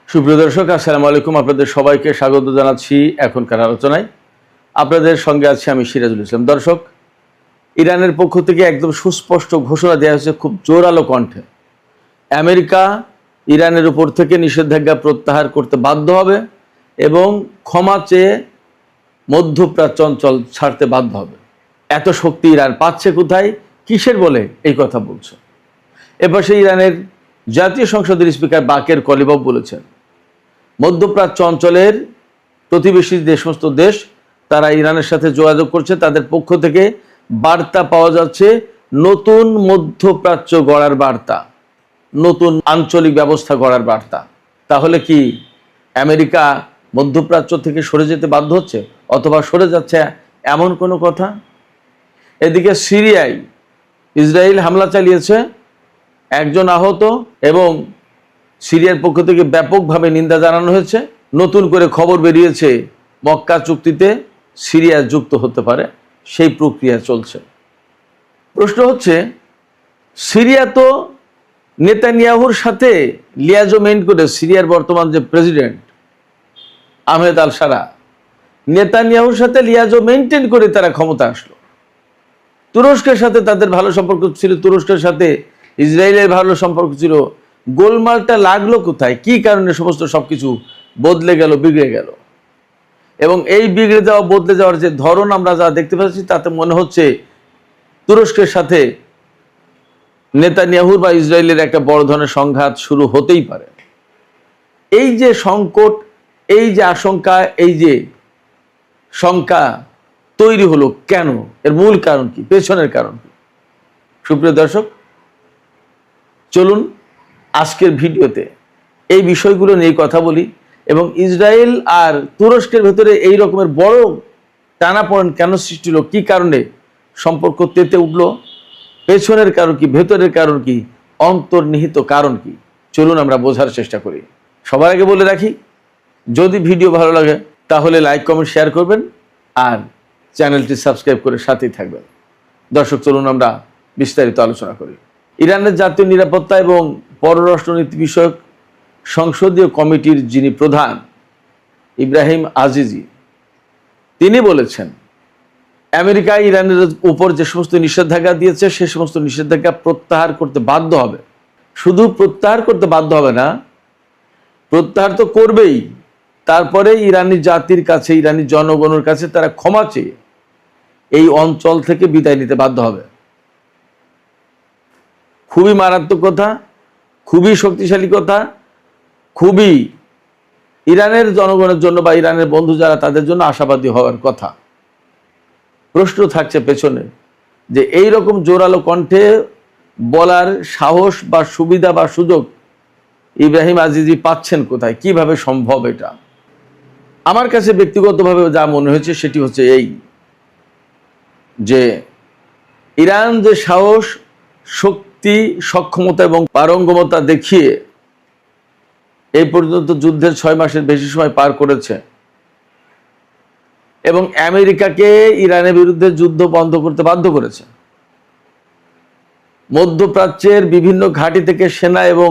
সুপ্রিয় দর্শক, আসসালামু আলাইকুম। আপনাদের সবাইকে স্বাগত জানাচ্ছি এখনকার আলোচনায়। আপনাদের সঙ্গে আছি আমি সিরাজুল ইসলাম। দর্শক, ইরানের পক্ষ থেকে একদম সুস্পষ্ট ঘোষণা দেওয়া হয়েছে খুব জোরালো কণ্ঠে। আমেরিকা ইরানের উপর থেকে নিষেধাজ্ঞা প্রত্যাহার করতে বাধ্য হবে এবং ক্ষমা চেয়ে মধ্যপ্রাচ্য অঞ্চল ছাড়তে বাধ্য হবে। এত শক্তি ইরান পাচ্ছে কোথায়, কিসের বলে এই কথা বলছে? এপাশে ইরানের জাতীয় সংসদের স্পিকার বাকের কলিবফ বলেছেন, মধ্যপ্রাচ্য অঞ্চলের প্রতিবেশী যে সমস্ত দেশ তারা ইরানের সাথে যোগাযোগ করছে, তাদের পক্ষ থেকে বার্তা পাওয়া যাচ্ছে নতুন মধ্যপ্রাচ্য গড়ার বার্তা, নতুন আঞ্চলিক ব্যবস্থা গড়ার বার্তা। তাহলে কি আমেরিকা মধ্যপ্রাচ্য থেকে সরে যেতে বাধ্য হচ্ছে অথবা সরে যাচ্ছে এমন কোনো কথা? এদিকে সিরিয়ায় ইসরায়েল হামলা চালিয়েছে, একজন আহত এবং সিরিয়ার পক্ষ থেকে ব্যাপকভাবে নিন্দা জানানো হয়েছে। নতুন করে খবর বেরিয়েছে মক্কা চুক্তিতে সিরিয়া যুক্ত হতে পারে, সেই প্রক্রিয়া চলছে। প্রশ্ন হচ্ছে, সিরিয়া তো নেতানিয়াহুর সাথে লিয়াজো মেইন করে, সিরিয়ার বর্তমান যে প্রেসিডেন্ট আহমেদ আল সারা, নেতানিয়াহুর সাথে লিয়াজো মেনটেন করে তারা ক্ষমতা আসলো। তুরস্কের সাথে তাদের ভালো সম্পর্ক ছিল, তুরস্কের সাথে ইসরায়েলের ভালো সম্পর্ক ছিল। গোলমালটা লাগলো কোথায়, কি কারণে সমস্ত সবকিছু বদলে গেল, বিগড়ে গেল? এবং এই বিগড়ে যাওয়া, বদলে যাওয়ার যে ধরন আমরা যা দেখতে পাচ্ছি, তাতে মনে হচ্ছে তুরস্কের সাথে নেতানিয়াহুর বা ইসরায়েলের একটা বড় ধরনের সংঘাত শুরু হতেই পারে। এই যে সংকট, এই যে আশঙ্কা, এই যে শঙ্কা তৈরি হলো কেন, এর মূল কারণ কি, পেছনের কারণ কি? সুপ্রিয় দর্শক, চলুন আজকের ভিডিওতে এই বিষয়গুলো নিয়ে কথা বলি এবং ইসরায়েল আর তুরস্কের ভেতরে এই রকমের বড় টানাপোড়েন কেন সৃষ্টি হলো, কি কারণে সম্পর্ক তেতে উঠলো, পেছনের কারণ কি, ভেতরের কারণ কি, অন্তর্নিহিত কারণ কি, চলুন আমরা বোঝার চেষ্টা করি। সবার আগে বলে রাখি, যদি ভিডিও ভালো লাগে তাহলে লাইক, কমেন্ট, শেয়ার করবেন আর চ্যানেলটি সাবস্ক্রাইব করে সাথেই থাকবেন। দর্শক, চলুন আমরা বিস্তারিত আলোচনা করি। ইরানের জাতীয় নিরাপত্তা এবং পররাষ্ট্রনীতি বিষয়ক সংসদীয় কমিটির যিনি প্রধান ইব্রাহিম আজিজি, তিনি বলেছেন, আমেরিকা ইরানের উপর যে সমস্ত নিষেধাজ্ঞা দিয়েছে সে সমস্ত নিষেধাজ্ঞা প্রত্যাহার করতে বাধ্য হবে। শুধু প্রত্যাহার করতে বাধ্য হবে না, প্রত্যাহার তো করবেই, তারপরে ইরানি জাতির কাছে, ইরানি জনগণের কাছে তারা ক্ষমা চেয়ে এই অঞ্চল থেকে বিদায় নিতে বাধ্য হবে। খুবই মারাত্মক কথা, খুবই শক্তিশালী কথা, খুবই ইরানের জনগণের জন্য বা ইরানের বন্ধু যারা তাদের জন্য আশাবাদী হওয়ার কথা। প্রশ্ন থাকছে পেছনে যে এই রকম জোরালো কণ্ঠে বলার সাহস বা সুবিধা বা সুযোগ ইব্রাহিম আজিজি পাচ্ছেন কোথায়, কিভাবে সম্ভব এটা? আমার কাছে ব্যক্তিগতভাবে যা মনে হয়েছে সেটি হচ্ছে এই, যে ইরান যে সাহস, শক্তি, সক্ষমতা এবং পারঙ্গমতা দেখিয়ে এই পর্যন্ত যুদ্ধের 6 মাসের বেশি সময় পার করেছে এবং আমেরিকাকে ইরানের বিরুদ্ধে যুদ্ধ বন্ধ করতে বাধ্য করেছে, মধ্যপ্রাচ্যের বিভিন্ন ঘাঁটি থেকে সেনা এবং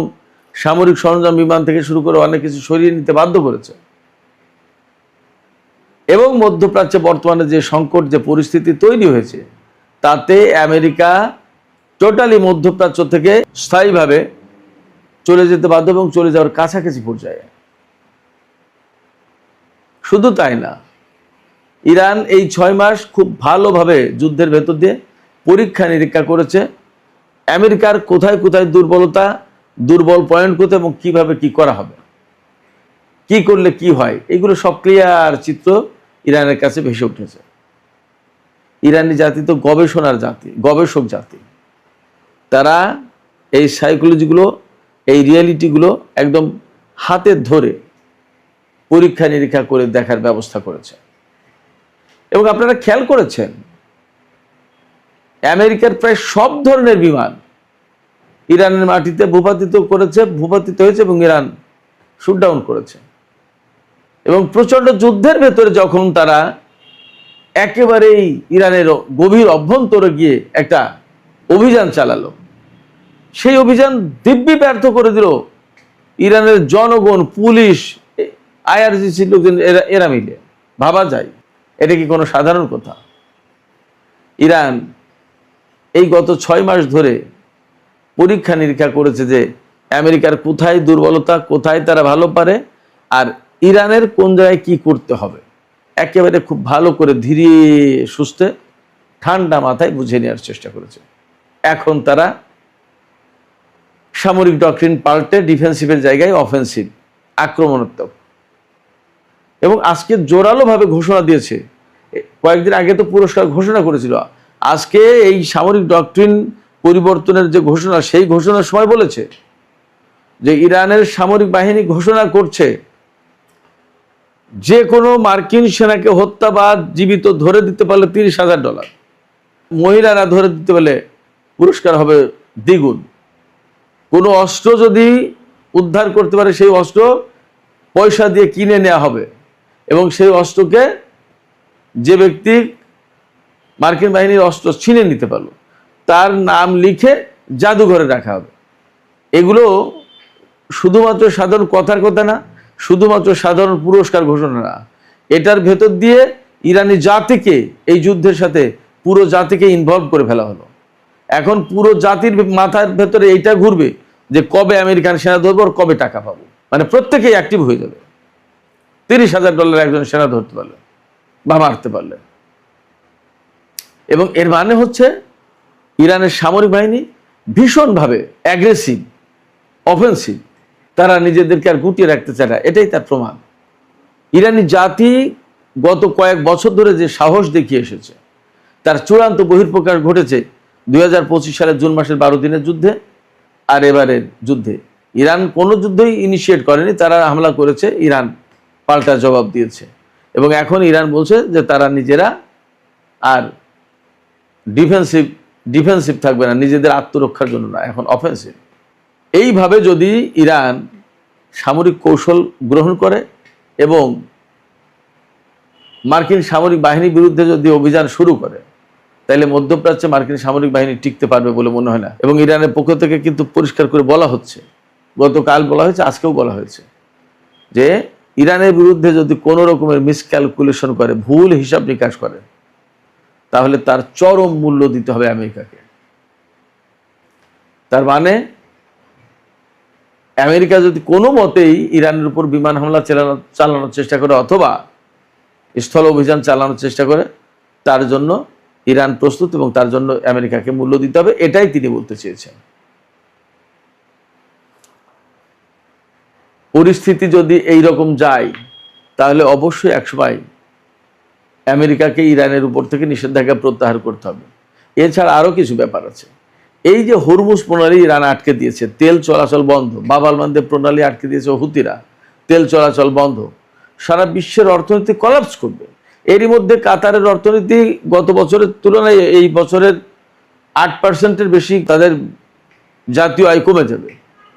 সামরিক সরঞ্জাম, বিমান থেকে শুরু করে অনেক কিছু সরিয়ে নিতে বাধ্য করেছে এবং মধ্যপ্রাচ্যে বর্তমানে যে সংকট, যে পরিস্থিতি তৈরি হয়েছে, তাতে আমেরিকা টোটালি মধ্যপ্রাচ্য থেকে স্থায়ীভাবে চলে যেতে বাধ্য এবং চলে যাওয়ার কাছাকাছি পর্যায়ে। শুধু তাই না, ইরান এই 6 মাস খুব ভালোভাবে যুদ্ধের ভেতর দিয়ে পরীক্ষা নিরীক্ষা করেছে আমেরিকার কোথায় কোথায় দুর্বলতা, দুর্বল পয়েন্ট কোথায় এবং কিভাবে কি করা হবে, কি করলে কি হয়, এগুলো সব ক্লিয়ার চিত্র ইরানের কাছে ভেসে উঠেছে। ইরানি জাতি তো গবেষণার জাতি, গবেষক জাতি। তারা এই সাইকোলজিগুলো, এই রিয়ালিটিগুলো একদম হাতে ধরে পরীক্ষা নিরীক্ষা করে দেখার ব্যবস্থা করেছে। এবং আপনারা খেয়াল করেছেন, আমেরিকার প্রায় সব ধরনের বিমান ইরানের মাটিতে ভূপাতিত করেছে, ভূপাতিত হয়েছে এবং ইরান শুটডাউন করেছে। এবং প্রচণ্ড যুদ্ধের ভেতরে যখন তারা একেবারেই ইরানের গভীর অভ্যন্তরে গিয়ে একটা অভিযান চালালো, সেই অভিযান দিব্যি ব্যর্থ করে দিল ইরানের জনগণ, পুলিশ, আইআরজিসির লোকজন, এরা মিলে, ভাবা যায় এটা কি কোনো সাধারণ কথা? ইরান এই গত 6 মাস ধরে পরীক্ষা নিরীক্ষা করেছে যে আমেরিকার কোথায় দুর্বলতা, কোথায় তারা ভালো পারে, আর ইরানের কোন জায়গায় কি করতে হবে, একেবারে খুব ভালো করে ধীরে সুস্থে ঠান্ডা মাথায় বুঝে নেওয়ার চেষ্টা করেছে। এখন তারা সামরিক ডক্ট্রিন পাল্টে ডিফেন্সিভের জায়গায় অফেন্সিভ, আক্রমণাত্মক, এবং আজকে জোরালোভাবে ঘোষণা দিয়েছে। কয়েকদিন আগে তো পুরস্কার ঘোষণা করেছিল, আজকে এই সামরিক ডক্ট্রিন পরিবর্তনের যে ঘোষণা, সেই ঘোষণার সময় বলেছে যে ইরানের সামরিক বাহিনী ঘোষণা করছে যে কোনো মার্কিন সেনাকে হত্যা বা জীবিত ধরে দিতে পারলে $30,000, মহিলারা ধরে দিতে পারলে পুরস্কার হবে দ্বিগুণ, কোনো অস্ত্র যদি উদ্ধার করতে পারে সেই অস্ত্র পয়সা দিয়ে কিনে নেওয়া হবে, এবং সেই অস্ত্রকে যে ব্যক্তি মার্কিন বাহিনীর অস্ত্র ছিনে নিতে পারলো তার নাম লিখে জাদুঘরে রাখা হবে। এগুলো শুধুমাত্র সাধারণ কথার কথা না, শুধুমাত্র সাধারণ পুরস্কার ঘোষণা না, এটার ভেতর দিয়ে ইরানি জাতিকে, এই যুদ্ধের সাথে পুরো জাতিকে ইনভলভ করে ফেলা হলো। এখন পুরো জাতির মাথার ভেতরে এইটা ঘুরবে যে কবে আমেরিকান সেনা ধরবো আর কবে টাকা পাবো, মানে প্রত্যেকেই অ্যাক্টিভ হয়ে যাবে। $30,000 একজন সেনা ধরতে পারলে বা মারতে পারলে। এবং এর মানে হচ্ছে ইরানের সামরিক বাহিনী ভীষণভাবে অ্যাগ্রেসিভ, অফেন্সিভ, তারা নিজেদেরকে আর গুটিয়ে রাখতে চায় না, এটাই তার প্রমাণ। ইরানি জাতি গত কয়েক বছর ধরে যে সাহস দেখিয়ে এসেছে, তার চূড়ান্ত বহিঃপ্রকাশ ঘটেছে 2025 সালের জুন মাসের 12 দিনের যুদ্ধে আর এবারের যুদ্ধে। ইরান কোনো যুদ্ধই ইনিশিয়েট করেনি, তারা হামলা করেছে, ইরান পাল্টা জবাব দিয়েছে। এবং এখন ইরান বলছে যে তারা নিজেরা আর ডিফেন্সিভ থাকবে না, নিজেদের আত্মরক্ষার জন্য না, এখন অফেন্সিভ। এইভাবে যদি ইরান সামরিক কৌশল গ্রহণ করে এবং মার্কিন সামরিক বাহিনীর বিরুদ্ধে যদি অভিযান শুরু করে, তাহলে মধ্যপ্রাচ্যে মার্কিন সামরিক বাহিনী টিকতে পারবে বলে মনে হয় না। এবং ইরানের পক্ষ থেকে কিন্তু পরিষ্কার করে বলা হচ্ছে, গতকাল বলা হয়েছে, আজকেও বলা হয়েছে, যে ইরানের বিরুদ্ধে যদি কোনো রকমের মিসক্যালকুলেশন করে, ভুল হিসাব নিকাশ করে, তাহলে তার চরম মূল্য দিতে হবে আমেরিকাকে। তার মানে আমেরিকা যদি কোনো মতেই ইরানের উপর বিমান হামলা চালানোর চেষ্টা করে অথবা স্থল অভিযান চালানোর চেষ্টা করে, তার জন্য ইরান প্রস্তুত এবং তার জন্য আমেরিকাকে মূল্য দিতে হবে, এটাই তিনি বলতে চেয়েছেন। পরিস্থিতি যদি এই রকম যায়, তাহলে অবশ্যই একসময় আমেরিকাকে ইরানের উপর থেকে নিষেধাজ্ঞা প্রত্যাহার করতে হবে। এছাড়া আরও কিছু ব্যাপার আছে। এই যে হরমুজ প্রণালী ইরান আটকে দিয়েছে, তেল চলাচল বন্ধ, বাব আল মানদেব প্রণালী আটকে দিয়েছে হুতিরা, তেল চলাচল বন্ধ, সারা বিশ্বের অর্থনীতি কলাপস করবে। এরই মধ্যে কাতারের অর্থনীতি গত বছরের তুলনায় এই বছরের 8% বেশি তাদের জাতীয় আয় কমে যাবে।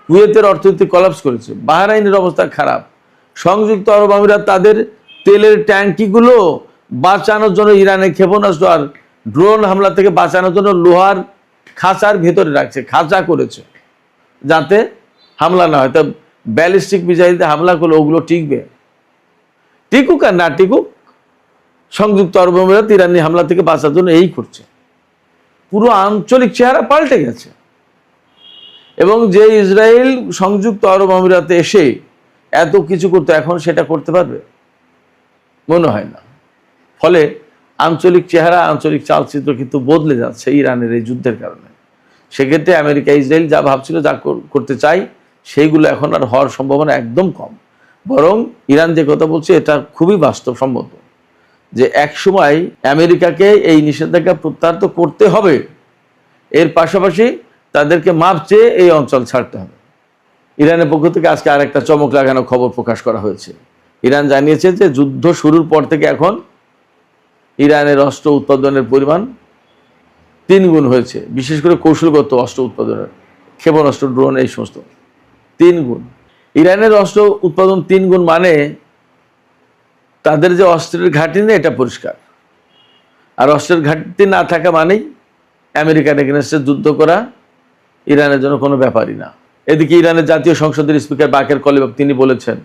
কুয়েতের অর্থনীতি কলাপস করেছে, বাহরাইনের অবস্থা খারাপ, সংযুক্ত আরব আমিরাত তাদের তেলের ট্যাঙ্কিগুলো বাঁচানোর জন্য ইরানের ক্ষেপণাস্ত্র আর ড্রোন হামলা থেকে বাঁচানোর জন্য লোহার খাঁচার ভেতরে রাখছে, খাঁচা করেছে যাতে হামলা না হয়। তা ব্যালিস্টিক মিসাইলতে হামলা করলে ওগুলো টিকবে? টিকুক আর না টিকুক, সংযুক্ত আরব আমিরাত ইরানি হামলা থেকে বাঁচার জন্য এই করছে। পুরো আঞ্চলিক চেহারা পাল্টে গেছে। এবং যে ইসরায়েল সংযুক্ত আরব আমিরাতে এসে এত কিছু করতে, এখন সেটা করতে পারবে মনে হয় না। ফলে আঞ্চলিক চেহারা, আঞ্চলিক চালচিত্র কিন্তু বদলে যাচ্ছে ইরানের এই যুদ্ধের কারণে। সেক্ষেত্রে আমেরিকা ইসরায়েল যা ভাবছিল, যা করতে চাই, সেইগুলো এখন আর হওয়ার সম্ভাবনা একদম কম। বরং ইরান যে কথা বলছে এটা খুবই বাস্তবসম্মত, যে একসময় আমেরিকাকে এই নিষেধাজ্ঞা প্রত্যাহার তো করতে হবে, এর পাশাপাশি তাদেরকে মাপ চেয়ে এই অঞ্চল ছাড়তে হবে। ইরানের পক্ষ থেকে আজকে আর একটা চমক লাগানো খবর প্রকাশ করা হয়েছে। ইরান জানিয়েছে যে যুদ্ধ শুরুর পর থেকে এখন ইরানের অস্ত্র উৎপাদনের পরিমাণ 3 গুণ হয়েছে, বিশেষ করে কৌশলগত অস্ত্র উৎপাদনের, ক্ষেপণাস্ত্র, ড্রোন, এই সমস্ত 3 গুণ। ইরানের অস্ত্র উৎপাদন 3 গুণ মানে তাদের যে অস্ত্রের ঘাটতি নেই, এটা পরিষ্কার। আর অস্ত্রের ঘাটতি না থাকা মানেই আমেরিকান এগেনস্টে যুদ্ধ করা ইরানের জন্য কোনো ব্যাপারই না, এদিকে ইরানের জাতীয় সংসদের স্পিকার বাকের কলিবাফ তিনি বলেছেন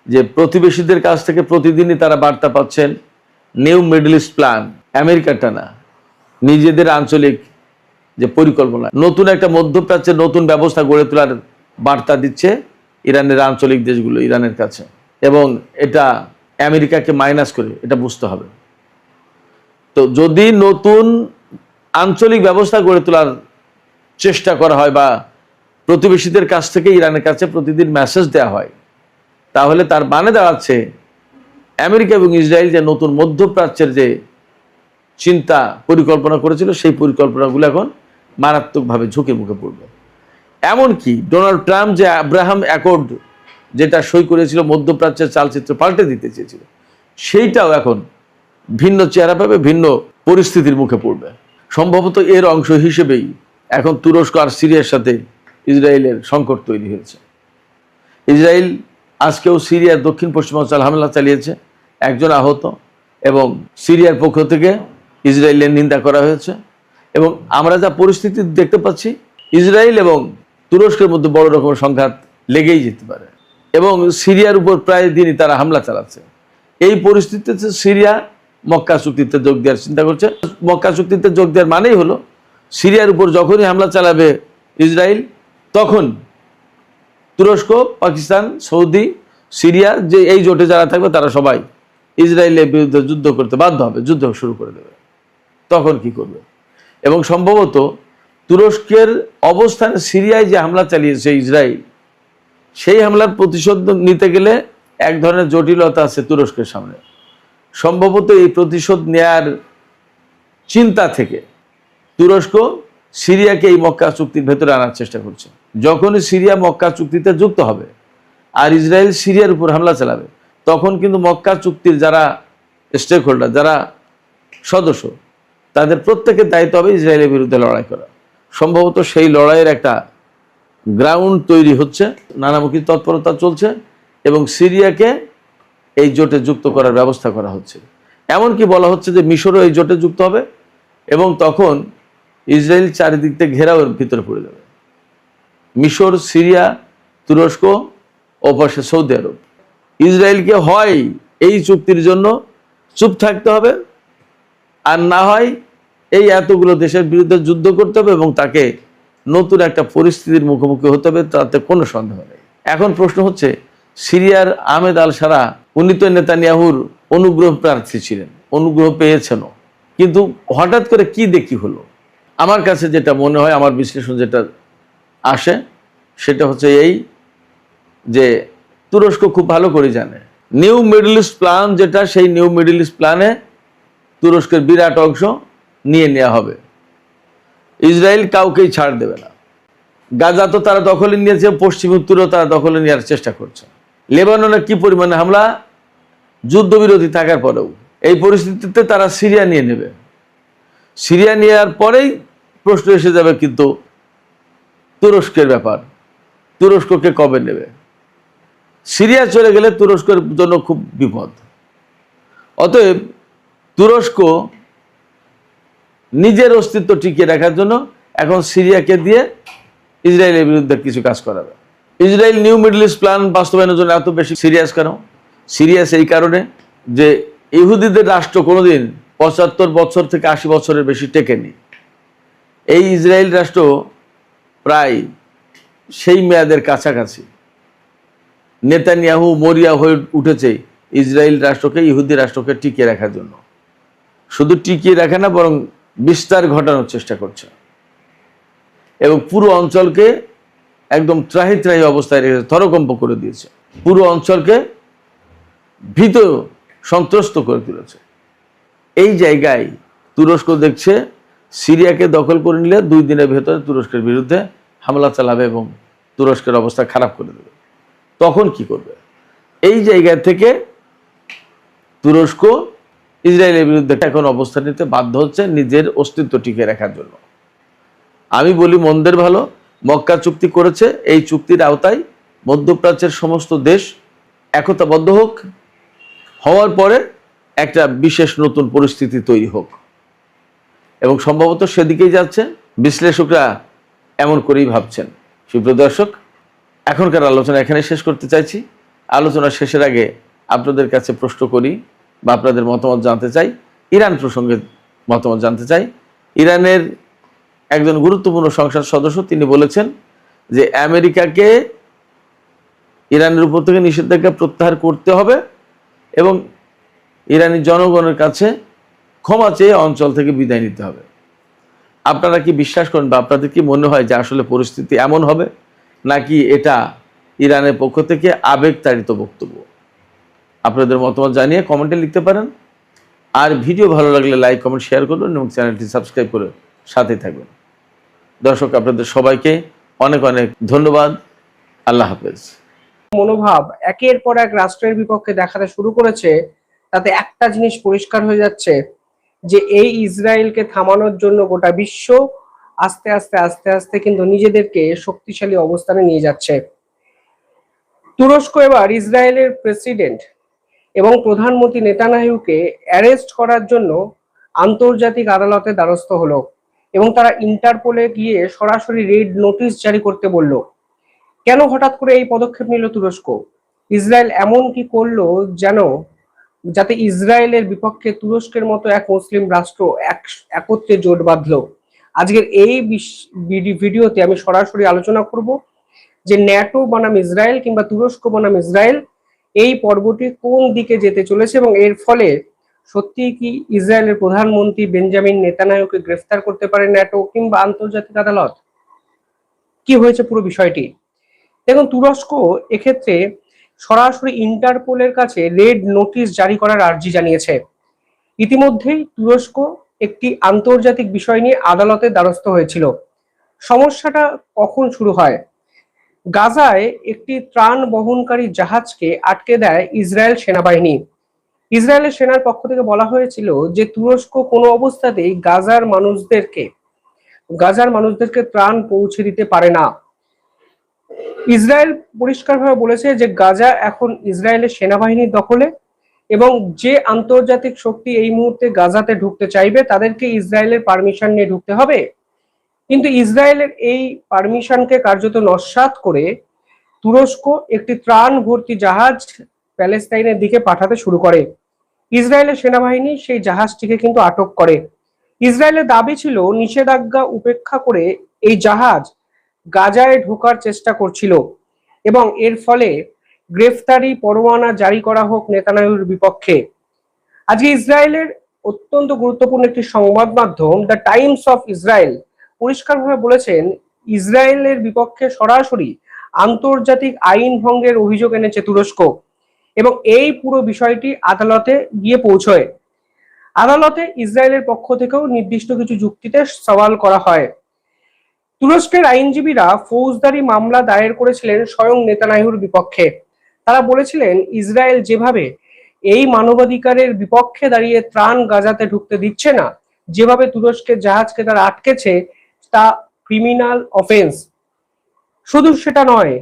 যে প্রতিবেশীদের কাছ থেকে প্রতিদিনই তারা বার্তা পাচ্ছেন নিউ মিডল ইস্ট প্ল্যান, আমেরিকাটা না, নিজেদের আঞ্চলিক যে পরিকল্পনা, নতুন একটা মধ্যপ্রাচ্যের নতুন ব্যবস্থা গড়ে তোলার বার্তা দিচ্ছে ইরানের আঞ্চলিক দেশগুলো ইরানের কাছে, এবং এটা আমেরিকাকে মাইনাস করে এটা বুঝতে হবে। তো যদি নতুন আঞ্চলিক ব্যবস্থা গড়ে তোলার চেষ্টা করা হয় বা প্রতিবেশীদের কাছ থেকে ইরানের কাছে প্রতিদিন মেসেজ দেওয়া হয়, তাহলে তার মানে দাঁড়াচ্ছে আমেরিকা এবং ইসরায়েল যে নতুন মধ্যপ্রাচ্যের যে চিন্তা পরিকল্পনা করেছিল সেই পরিকল্পনাগুলো এখন মারাত্মকভাবে ঝুঁকির মুখে পড়বে। এমনকি ডোনাল্ড ট্রাম্প যে আব্রাহাম অ্যাকর্ড যেটা সই করেছিল মধ্যপ্রাচ্যের চালচিত্র পাল্টে দিতে চেয়েছিল, সেইটাও এখন ভিন্ন চেহারা পাবে, ভিন্ন পরিস্থিতির মুখে পড়বে। সম্ভবত এর অংশ হিসেবেই এখন তুরস্ক আর সিরিয়ার সাথে ইসরায়েলের সংকট তৈরি হয়েছে। ইসরায়েল আজকেও সিরিয়ার দক্ষিণ পশ্চিমাঞ্চল হামলা চালিয়েছে, একজন আহত, এবং সিরিয়ার পক্ষ থেকে ইসরায়েলের নিন্দা করা হয়েছে। এবং আমরা যা পরিস্থিতি দেখতে পাচ্ছি, ইসরায়েল এবং তুরস্কের মধ্যে বড় রকমের সংঘাত লেগেই যেতে পারে, এবং সিরিয়ার উপর প্রায় দিনই তারা হামলা চালাচ্ছে। এই পরিস্থিতিতে সিরিয়া মক্কা চুক্তিতে যোগ দেওয়ার চিন্তা করছে। মক্কা চুক্তিতে যোগ দেওয়ার মানেই হলো সিরিয়ার উপর যখনই হামলা চালাবে ইসরায়েল, তখন তুরস্ক, পাকিস্তান, সৌদি, সিরিয়া যে এই জোটে যারা থাকবে তারা সবাই ইসরায়েলের বিরুদ্ধে যুদ্ধ করতে বাধ্য হবে, যুদ্ধ শুরু করে দেবে। তখন কি করবে? এবং সম্ভবত তুরস্কের অবস্থানে সিরিয়ায় যে হামলা চালিয়েছে ইসরায়েল, সেই হামলার প্রতিশোধ নিতে গেলে এক ধরনের জটিলতা আছে তুরস্কের সামনে। সম্ভবত এই প্রতিশোধ নেয়ার চিন্তা থেকে তুরস্ক সিরিয়াকে এই মক্কা চুক্তির ভেতরে আনার চেষ্টা করছে। যখনই সিরিয়া মক্কা চুক্তিতে যুক্ত হবে আর ইসরায়েল সিরিয়ার উপর হামলা চালাবে, তখন কিন্তু মক্কা চুক্তির যারা স্টেক হোল্ডার, যারা সদস্য, তাদের প্রত্যেকের দায়িত্ব হবে ইসরায়েলের বিরুদ্ধে লড়াই করা। সম্ভবত সেই লড়াইয়ের একটা গ্রাউন্ড তৈরি হচ্ছে, নানামুখী তৎপরতা চলছে, এবং সিরিয়াকে এই জোটে যুক্ত করার ব্যবস্থা করা হচ্ছে। এমনকি বলা হচ্ছে যে মিশরও এই জোটে যুক্ত হবে, এবং তখন ইসরায়েল চারিদিক থেকে ঘেরাওয়ের ভিতরে পড়ে যাবে। মিশর, সিরিয়া, তুরস্ক ও পাশে সৌদি আরব। ইসরায়েলকে হয় এই চুক্তির জন্য চুপ থাকতে হবে, আর না হয় এই এতগুলো দেশের বিরুদ্ধে যুদ্ধ করতে হবে এবং তাকে নতুন একটা পরিস্থিতির মুখোমুখি হতে হবে, তাতে কোনো সন্দেহ নেই। এখন প্রশ্ন হচ্ছে, সিরিয়ার আহমেদ আল সারা, উনি তো নেতানিয়াহুর অনুগ্রহ প্রার্থী ছিলেন, অনুগ্রহ পেয়েছেনও, কিন্তু হঠাৎ করে কি দেখি হলো? আমার কাছে যেটা মনে হয়, আমার বিশ্লেষণ যেটা আসে, সেটা হচ্ছে এই যে তুরস্ক খুব ভালো করে জানে নিউ মিডল ইস্ট প্ল্যান যেটা, সেই নিউ মিডল ইস্ট প্ল্যানে তুরস্কের বিরাট অংশ নিয়ে নেওয়া হবে। ইসরায়েল কাউকেই ছাড় দেবে না। গাজা তো তারা দখলে নিয়েছে, পশ্চিম উত্তরও তারা দখলে নেওয়ার চেষ্টা করছে। লেবাননে কি পরিমাণে হামলা, যুদ্ধবিরতি থাকার পরেও। এই পরিস্থিতিতে তারা সিরিয়া নিয়ে নেবে। সিরিয়া নেওয়ার পরেই প্রশ্ন এসে যাবে কিন্তু তুরস্কের ব্যাপার, তুরস্ককে কবে নেবে? সিরিয়া চলে গেলে তুরস্কের জন্য খুব বিপদ। অতএব তুরস্ক নিজের অস্তিত্ব টিকিয়ে রাখার জন্য এখন সিরিয়াকে দিয়ে ইসরায়েলের বিরুদ্ধে কিছু কাজ করাবে। Israel new middle east plan বাস্তবায়নের জন্য এত বেশি সিরিয়াস কেন? সিরিয়াস এই কারণে যে ইহুদিদের রাষ্ট্র কোনোদিন ৭৫ বছর থেকে ৮০ বছরের বেশি টেকেনি। এই ইসরায়েল রাষ্ট্র প্রায় সেই মেয়াদের কাছাকাছি। নেতানিয়াহু মরিয়া হয়ে উঠেছে ইসরায়েল রাষ্ট্রকে, ইহুদি রাষ্ট্রকে টিকিয়ে রাখার জন্য। শুধু টিকিয়ে রাখে না, বরং বিস্তার ঘটানোর চেষ্টা করছে, এবং পুরো অঞ্চলকে একদম ত্রাহি ত্রাহি অবস্থায় রেখেছে, থরকম্প করে দিয়েছে। পুরো অঞ্চলকে ভীত সন্ত্রস্ত করে তুলেছে। এই জায়গায় তুরস্ক দেখছে সিরিয়াকে দখল করে নিলে 2 দিনের ভেতরে তুরস্কের বিরুদ্ধে হামলা চালাবে এবং তুরস্কের অবস্থা খারাপ করে দেবে। তখন কি করবে? এই জায়গা থেকে তুরস্ক ইসরায়েলের বিরুদ্ধে এখন অবস্থান নিতে বাধ্য হচ্ছে নিজের অস্তিত্ব টিকিয়ে রাখার জন্য। আমি বলি মন্দের ভালো, মক্কা চুক্তি করেছে, এই চুক্তির আওতায় মধ্যপ্রাচ্যের সমস্ত দেশ একতাবদ্ধ হোক, হওয়ার পরে একটা বিশেষ নতুন পরিস্থিতি তৈরি হোক, এবং সম্ভবত সেদিকেই যাচ্ছে। বিশ্লেষকরা এমন করেই ভাবছেন। সুপ্রিয় দর্শক, এখনকার আলোচনা এখানে শেষ করতে চাইছি। আলোচনা শেষের আগে আপনাদের কাছে প্রশ্ন করি বা আপনাদের মতামত জানতে চাই। ইরান প্রসঙ্গে মতামত জানতে চাই। ইরানের একজন গুরুত্বপূর্ণ সংসদ সদস্য তিনি বলেছেন যে আমেরিকাকে ইরানের উপর থেকে নিষেধাজ্ঞা প্রত্যাহার করতে হবে এবং ইরানি জনগণের কাছে ক্ষমা চেয়ে অঞ্চল থেকে বিদায় নিতে হবে। আপনারা কি বিশ্বাস করেন বা আপনাদের কি মনে হয় যে আসলে পরিস্থিতি এমন হবে, নাকি এটা ইরানের পক্ষ থেকে আবেগতাড়িত বক্তব্য? আপনাদের মতামত জানিয়ে কমেন্টে লিখতে পারেন। আর ভিডিও ভালো লাগলে লাইক, কমেন্ট, শেয়ার করবেন এবং চ্যানেলটি সাবস্ক্রাইব করে সাথেই থাকবেন। দর্শক, আপনাদের সবাইকে অনেক অনেক ধন্যবাদ। আল্লাহ হাফেজ। মনোভাব একের পর এক রাষ্ট্রের বিপক্ষে দেখাতে শুরু করেছে, তাতে একটা জিনিস পরিষ্কার হয়ে যাচ্ছে যে এই ইসরায়েলকে থামানোর জন্য গোটা বিশ্ব আস্তে আস্তে আস্তে আস্তে কিন্তু নিজেদেরকে শক্তিশালী অবস্থানে নিয়ে যাচ্ছে। তুরস্ক এবার ইসরায়েলের প্রেসিডেন্ট এবং প্রধানমন্ত্রী নেতানিয়াহুকে অ্যারেস্ট করার জন্য আন্তর্জাতিক আদালতে দ্বারস্থ হলো এবং তারা ইন্টারপোলে গিয়ে সরাসরি রেড নোটিশ জারি করতে বলল। কেন হঠাৎ করে এই পদক্ষেপ নিল তুরস্ক? ইসরায়েল এমন কি করলো যাতে ইসরায়েলের বিপক্ষে তুরস্কের মতো এক মুসলিম রাষ্ট্র একত্রে জোট বাঁধলো? আজকের এই ভিডিওতে আমি সরাসরি আলোচনা করব যে ন্যাটো বনাম ইসরায়েল কিংবা তুরস্ক বনাম ইসরায়েল এই পর্বটি কোন দিকে যেতে চলেছে এবং এর ফলে সত্যি কি ইসরায়েলের প্রধানমন্ত্রী বেঞ্জামিন নেতানিয়াহুকে গ্রেফতার করতে পারে ন্যাটো কিংবা আন্তর্জাতিক আদালত? কি হয়েছে পুরো বিষয়টি? দেখুন, তুরস্ক এক্ষেত্রে সরাসরি ইন্টারপোলের কাছে রেড নোটিশ জারি করার আর্জি জানিয়েছে। ইতিমধ্যেই তুরস্ক একটি আন্তর্জাতিক বিষয় নিয়ে আদালতের দ্বারস্থ হয়েছিল। সমস্যাটা কখন শুরু হয়? গাজায় একটি ত্রাণ বহনকারী জাহাজকে আটকে দেয় ইসরায়েল সেনাবাহিনী। ইসরায়েলের সেনার পক্ষ থেকে বলা হয়েছিল যে তুরস্ক কোনো অবস্থাতেই গাজার মানুষদেরকে ত্রাণ পৌঁছে দিতে পারে না। ইসরায়েল পরিষ্কারভাবে বলেছে যে গাজা এখন ইসরায়েলের সেনাবাহিনীর দখলে এবং যে আন্তর্জাতিক শক্তি এই মুহূর্তে গাজাতে ঢুকতে চাইবে তাদেরকে ইসরায়েলের পারমিশন নিয়ে ঢুকতে হবে। কিন্তু ইসরায়েলের এই পারমিশনকে কার্যত নস্যাৎ করে তুরস্ক একটি ত্রাণ ভর্তি জাহাজ প্যালেস্তাইনের দিকে পাঠাতে শুরু করে। ইসরায়েলের সেনাবাহিনী সেই জাহাজটিকে কিন্তু আটক করে। ইসরায়েলের দাবি ছিল নিষেধাজ্ঞা উপেক্ষা করে এই জাহাজ গাজায় ঢোকার চেষ্টা করছিল এবং এর ফলে গ্রেফতারি পরোয়ানা জারি করা হোক নেতানিয়াহুর বিপক্ষে। আজকে ইসরায়েলের অত্যন্ত গুরুত্বপূর্ণ একটি সংবাদ মাধ্যম দ্য টাইমস অফ ইসরায়েল পরিষ্কারভাবে বলেছেন ইসরায়েলের বিপক্ষে সরাসরি আন্তর্জাতিক আইন ভঙ্গের অভিযোগ এনেছে তুরস্ক এবং এই পুরো বিষয়টি আদালতে গিয়ে পৌঁছয়। আদালতে ইসরায়েলের পক্ষ থেকেও নির্দিষ্ট কিছু যুক্তিতে সওয়াল করা হয়। তুরস্কের আইনজীবীরা ফৌজদারি মামলা দায়ের করেছিলেন স্বয়ং নেতানিয়াহুর বিপক্ষে। তারা বলেছিলেন ইসরায়েল যেভাবে এই মানবাধিকারের বিপক্ষে দাঁড়িয়ে ত্রাণ গাজাতে ঢুকতে দিচ্ছে না, যেভাবে তুরস্কের জাহাজকে তারা আটকেছে, তা ক্রিমিনাল অফেন্স। শুধু সেটা নয়,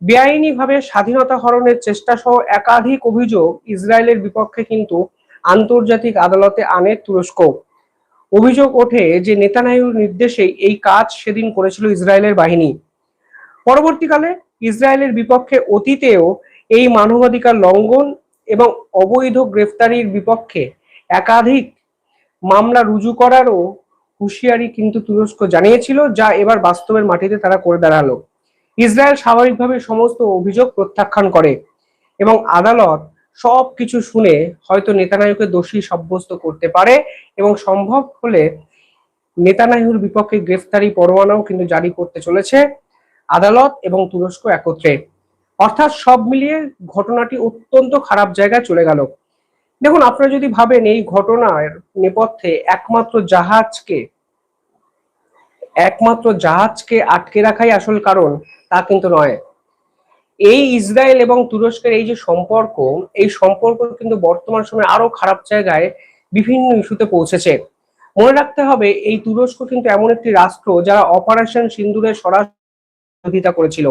বেআইনিভাবে স্বাধীনতা হরণের চেষ্টা সহ একাধিক অভিযোগ ইসরায়েলের বিপক্ষে কিন্তু আন্তর্জাতিক আদালতে আনে তুরস্ক। অভিযোগ ওঠে যে নেতানিয়াহুর নির্দেশে এই কাজ সেদিন করেছিল ইসরায়েলের বাহিনী। পরবর্তীকালে ইসরায়েলের বিপক্ষে অতীতেও এই মানবাধিকার লঙ্ঘন এবং অবৈধ গ্রেফতারির বিপক্ষে একাধিক মামলা রুজু করারও হুঁশিয়ারি কিন্তু তুরস্ক জানিয়েছিল, যা এবার বাস্তবের মাটিতে তারা করে দাঁড়ালো। ইসরায়েল স্বাভাবিকভাবে সমস্ত অভিযোগ প্রত্যাখ্যান করে এবং আদালত সবকিছু শুনে হয়তো নেতানিয়াহুকে দোষী সাব্যস্ত করতে পারে এবং সম্ভব হলে নেতানিয়াহুর বিপক্ষে গ্রেফতারি পরোয়ানাও কিন্তু জারি করতে চলেছে আদালত এবং তুরস্ক একত্রে। অর্থাৎ সব মিলিয়ে ঘটনাটি অত্যন্ত খারাপ জায়গায় চলে গেল। দেখুন, আপনারা যদি ভাবেন এই ঘটনার নেপথ্যে একমাত্র জাহাজকে আটকে রাখাই আসল কারণ, তা কিন্তু নয়। এই ইসরায়েল এবং তুরস্কের এই যে সম্পর্ক, এই সম্পর্ক কিন্তু বর্তমান সময়ে আরো খারাপ জায়গায় বিভিন্ন ইস্যুতে পৌঁছেছে। মনে রাখতে হবে এই তুরস্ক কিন্তু এমন একটি রাষ্ট্র যারা অপারেশন সিন্দুরের সরাসরি বিরোধিতা করেছিল।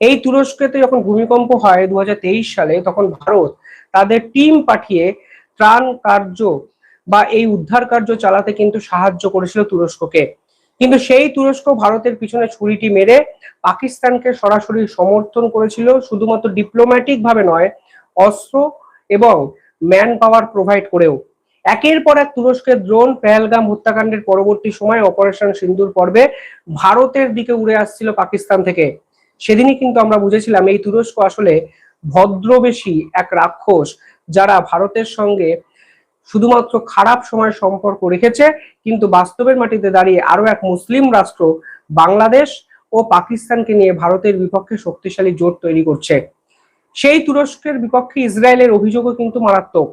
এই তুরস্কেতে যখন ভূমিকম্প হয় 2023 সালে, তখন ভারত তাদের টিম পাঠিয়ে ত্রাণ কার্য বা এই উদ্ধার কার্য চালাতে কিন্তু সাহায্য করেছিল তুরস্ককে। কিন্তু সেই তুরস্ক ভারতের পিছনে ছুরিটি মেরে পাকিস্তানকে সরাসরি সমর্থন করেছিল, শুধুমাত্র ডিপ্লোম্যাটিক ভাবে নয়, অস্ত্র এবং ম্যান পাওয়ার প্রোভাইড করেও। একের পর এক তুরস্কের ড্রোন পেহেলগাম হত্যাকাণ্ডের পরবর্তী সময় অপারেশন সিন্দুর পর্বে ভারতের দিকে উড়ে আসছিল পাকিস্তান থেকে। সেদিনই কিন্তু আমরা বুঝেছিলাম এই তুরস্ক আসলে ভদ্রবেশী এক রাক্ষস, যারা ভারতের সঙ্গে শুধুমাত্র খারাপ সময় সম্পর্ক রেখেছে, কিন্তু বাস্তবের মাটিতে দাঁড়িয়ে আরো এক মুসলিম রাষ্ট্র বাংলাদেশ ও পাকিস্তানকে নিয়ে ভারতের বিপক্ষে শক্তিশালী জোট তৈরি করছে। সেই তুরস্কের বিপক্ষে ইসরায়েলের অভিযোগও কিন্তু মারাত্মক।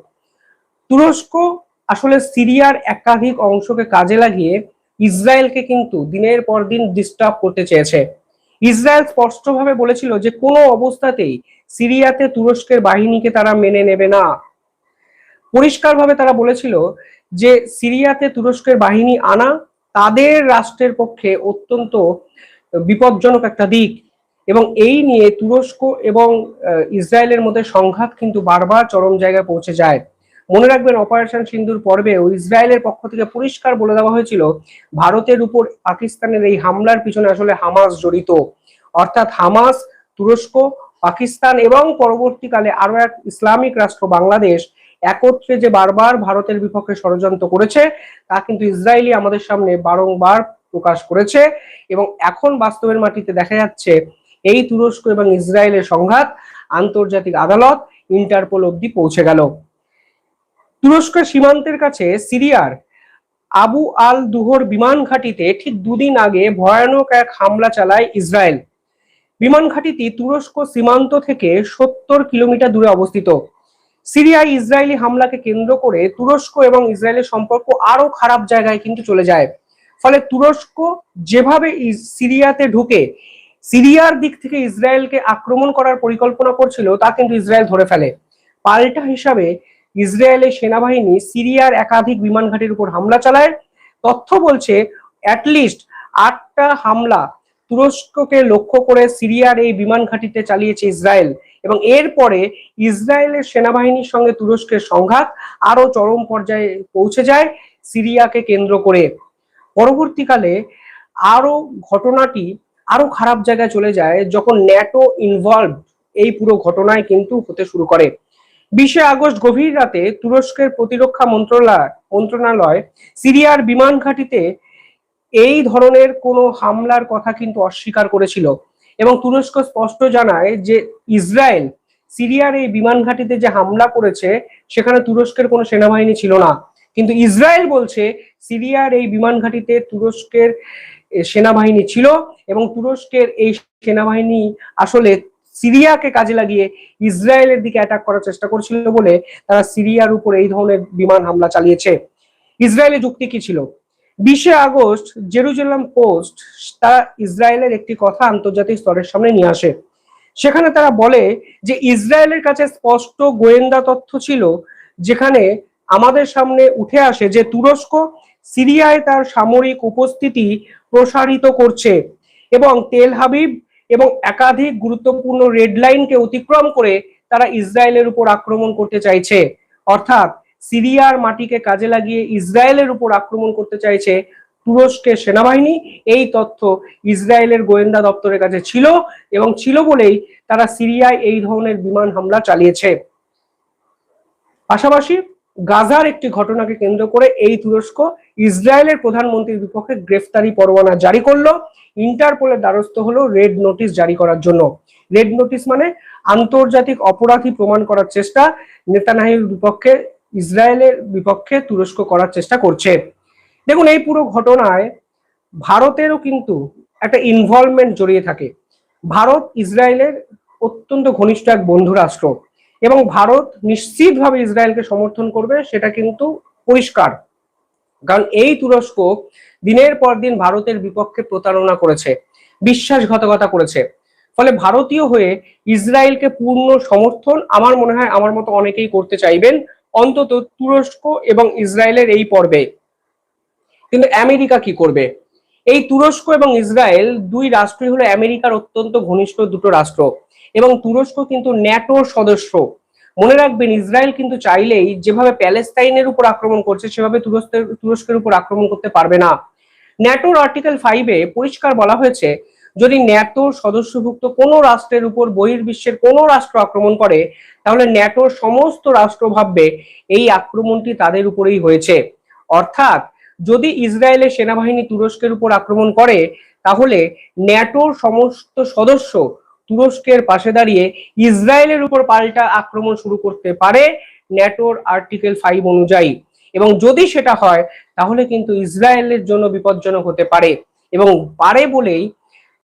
তুরস্ক আসলে সিরিয়ার একাধিক অংশকে কাজে লাগিয়ে ইসরায়েলকে কিন্তু দিনের পর দিন ডিস্টার্ব করতে চেয়েছে। ইসরায়েল স্পষ্টভাবে বলেছিল যে কোনো অবস্থাতেই সিরিয়াতে তুরস্কের বাহিনীকে তারা মেনে নেবে না। পরিষ্কারভাবে তারা বলেছিল যে সিরিয়াতে তুরস্কের বাহিনী আনা তাদের রাষ্ট্রের পক্ষে অত্যন্ত বিপজ্জনক একটা দিক, এবং এই নিয়ে তুরস্ক এবং ইসরায়েলের মধ্যে সংঘাত কিন্তু বারবার চরম জায়গায় পৌঁছে যায়। মনে রাখবেন, অপারেশন সিন্দুর পর্বেও ইসরায়েলের পক্ষ থেকে পরিষ্কার বলে দেওয়া হয়েছিল ভারতের উপর পাকিস্তানের এই হামলার পিছনে আসলে হামাস জড়িত। অর্থাৎ হামাস, তুরস্ক, পাকিস্তান এবং পরবর্তীকালে আরো এক ইসলামিক রাষ্ট্র বাংলাদেশ একত্রে যে বারবার ভারতের বিপক্ষে ষড়যন্ত্র করেছে তা কিন্তু ইসরায়েলি আমাদের সামনে বারংবার প্রকাশ করেছে। এবং এখন বাস্তবের মাটিতে দেখা যাচ্ছে এই তুরস্ক এবং ইসরায়েলের সংঘাত আন্তর্জাতিক আদালত ইন্টারপোল অব্দি পৌঁছে গেল। তুরস্কের সীমান্তের কাছে সিরিয়ার আবু আল দুহর বিমান ঘাঁটিতে ঠিক দুদিন আগে ভয়ানক এক হামলা চালায় ইসরায়েল। বিমান ঘাঁটিটি তুরস্ক সীমান্ত থেকে 70 কিলোমিটার দূরে অবস্থিত। সিরিয়ায় ইসরায়েলি হামলাকে কেন্দ্র করে তুরস্ক এবং ইসরায়েলের সম্পর্ক আরো খারাপ জায়গায় কিন্তু চলে যায়। ফলে তুরস্ক যেভাবে সিরিয়াতে ঢুকে সিরিয়ার দিক থেকে ইসরায়েলকে আক্রমণ করার পরিকল্পনা করছিল তা কিন্তু ইসরায়েল ধরে ফেলে। পাল্টা হিসাবে ইসরায়েলের সেনাবাহিনী সিরিয়ার একাধিক বিমান ঘাঁটির উপর হামলা চালায়। তথ্য বলছে অ্যাটলিস্ট 8টা হামলা তুরস্ককে লক্ষ্য করে সিরিয়ার এই বিমান ঘাঁটিতে চালিয়েছে ইসরায়েল, এবং এরপরে ইসরায়েলের সেনাবাহিনীর সঙ্গে তুরস্কের সংঘাত আরো চরম পর্যায়ে পৌঁছে যায় সিরিয়াকে কেন্দ্র করে। পরবর্তীকালে আরো ঘটনাটি আরো খারাপ জায়গায় চলে যায় যখন ন্যাটো ইনভলভ এই পুরো ঘটনায় কিন্তু হতে শুরু করে। 20 আগস্ট গভীর রাতে তুরস্কের প্রতিরক্ষা মন্ত্রণালয় সিরিয়ার বিমান ঘাঁটিতে এই ধরনের কোনো হামলার কথা কিন্তু অস্বীকার করেছিল, এবং তুরস্ক স্পষ্ট জানায় যে ইসরায়েল সিরিয়ার এই বিমান ঘাঁটিতে যে হামলা করেছে সেখানে তুরস্কের কোনো সেনাবাহিনী ছিল না। কিন্তু ইসরায়েল বলছে সিরিয়ার এই বিমান ঘাঁটিতে তুরস্কের সেনাবাহিনী ছিল, এবং তুরস্কের এই সেনাবাহিনী আসলে সিরিয়াকে কাজে লাগিয়ে ইসরায়েলের দিকে অ্যাটাক করার চেষ্টা করছিল বলে তারা সিরিয়ার উপর এই ধরনের বিমান হামলা চালিয়েছে। ইসরায়েলের যুক্তি কি ছিল? 20 আগস্ট জেরুজালেম পোস্ট তারা ইসরায়েলের একটি কথা আন্তর্জাতিক স্তরের সামনে নিয়ে আসে। সেখানে তারা বলে যে ইসরায়েলের কাছে স্পষ্ট গোয়েন্দা তথ্য ছিল, যেখানে আমাদের সামনে উঠে আসে যে তুরস্ক সিরিয়ায় তার সামরিক উপস্থিতি প্রসারিত করছে এবং তেল হাবিব এবং একাধিক গুরুত্বপূর্ণ রেড লাইনকে অতিক্রম করে তারা ইসরায়েলের উপর আক্রমণ করতে চাইছে। অর্থাৎ সিরিয়ার মাটিকে কাজে লাগিয়ে ইসরায়েলের উপর আক্রমণ করতে চাইছে তুরস্কের সেনাবাহিনী। এই তথ্য ইসরায়েলের গোয়েন্দা দপ্তরের কাছে ছিল, এবং ছিল বলেই তারা সিরিয়ায় এই ধরনের বিমান হামলা চালিয়েছে। পাশাপাশি গাজার একটি ঘটনাকে কেন্দ্র করে এই তুরস্ক ইসরায়েলের প্রধানমন্ত্রীর বিপক্ষে গ্রেফতারি পরোয়ানা জারি করলো। ইন্টারপোলের দ্বারস্থ হলো রেড নোটিশ জারি করার জন্য। রেড নোটিশ মানে আন্তর্জাতিক অপরাধী প্রমাণ করার চেষ্টা নেতানিয়াহুর বিপক্ষে ইসরায়েলের বিপক্ষে তুরস্ক করার চেষ্টা করছে। দেখুন, এই পুরো ঘটনায় ভারতেরও কিন্তু একটা ইনভলভমেন্ট জড়িয়ে থাকে। ভারত ইসরায়েলের অত্যন্ত ঘনিষ্ঠ এক বন্ধু রাষ্ট্র, এবং ভারত নিশ্চিতভাবে ইসরায়েলকে সমর্থন করবে সেটা কিন্তু পরিষ্কার। কারণ এই তুরস্ক দিনের পর দিন ভারতের বিপক্ষে প্রতারণা করেছে, বিশ্বাসঘাতকতা করেছে। ফলে ভারতীয় হয়ে ইসরায়েলকে পূর্ণ সমর্থন আমার মনে হয় আমার মতো অনেকেই করতে চাইবেন, অন্তত তুরস্ক এবং ইসরায়েলের এই পর্বে। কিন্তু আমেরিকা কি করবে? এই তুরস্ক এবং ইসরায়েল দুই রাষ্ট্রই হলো আমেরিকার অত্যন্ত ঘনিষ্ঠ দুটো রাষ্ট্র, এবং তুরস্ক কিন্তু ন্যাটোর সদস্য। মনে রাখবেন, ইসরায়েল কিন্তু চাইলেই যেভাবে প্যালেস্তাইনের উপর আক্রমণ করছে সেভাবে তুরস্কের উপর আক্রমণ করতে পারবে না। ন্যাটোর আর্টিকেল 5-এ পরিষ্কার বলা হয়েছে, যদি ন্যাটোর সদস্যভুক্ত কোনো রাষ্ট্রের উপর বহির্বিশ্বের কোনো রাষ্ট্র আক্রমণ করে, তাহলে ন্যাটোর সমস্ত রাষ্ট্র ভাববে এই আক্রমণটি তাদের উপরেই হয়েছে। অর্থাৎ যদি ইসরায়েলের সেনাবাহিনী তুরস্কের উপর আক্রমণ করে, তাহলে ন্যাটোর সমস্ত সদস্য তুরস্কের পাশে দাঁড়িয়ে ইসরায়েলের উপর পাল্টা আক্রমণ শুরু করতে পারে ন্যাটোর আর্টিকেল 5 অনুযায়ী। এবং যদি সেটা হয়, তাহলে কিন্তু ইসরায়েলের জন্য বিপজ্জনক হতে পারে, এবং পারে বলেই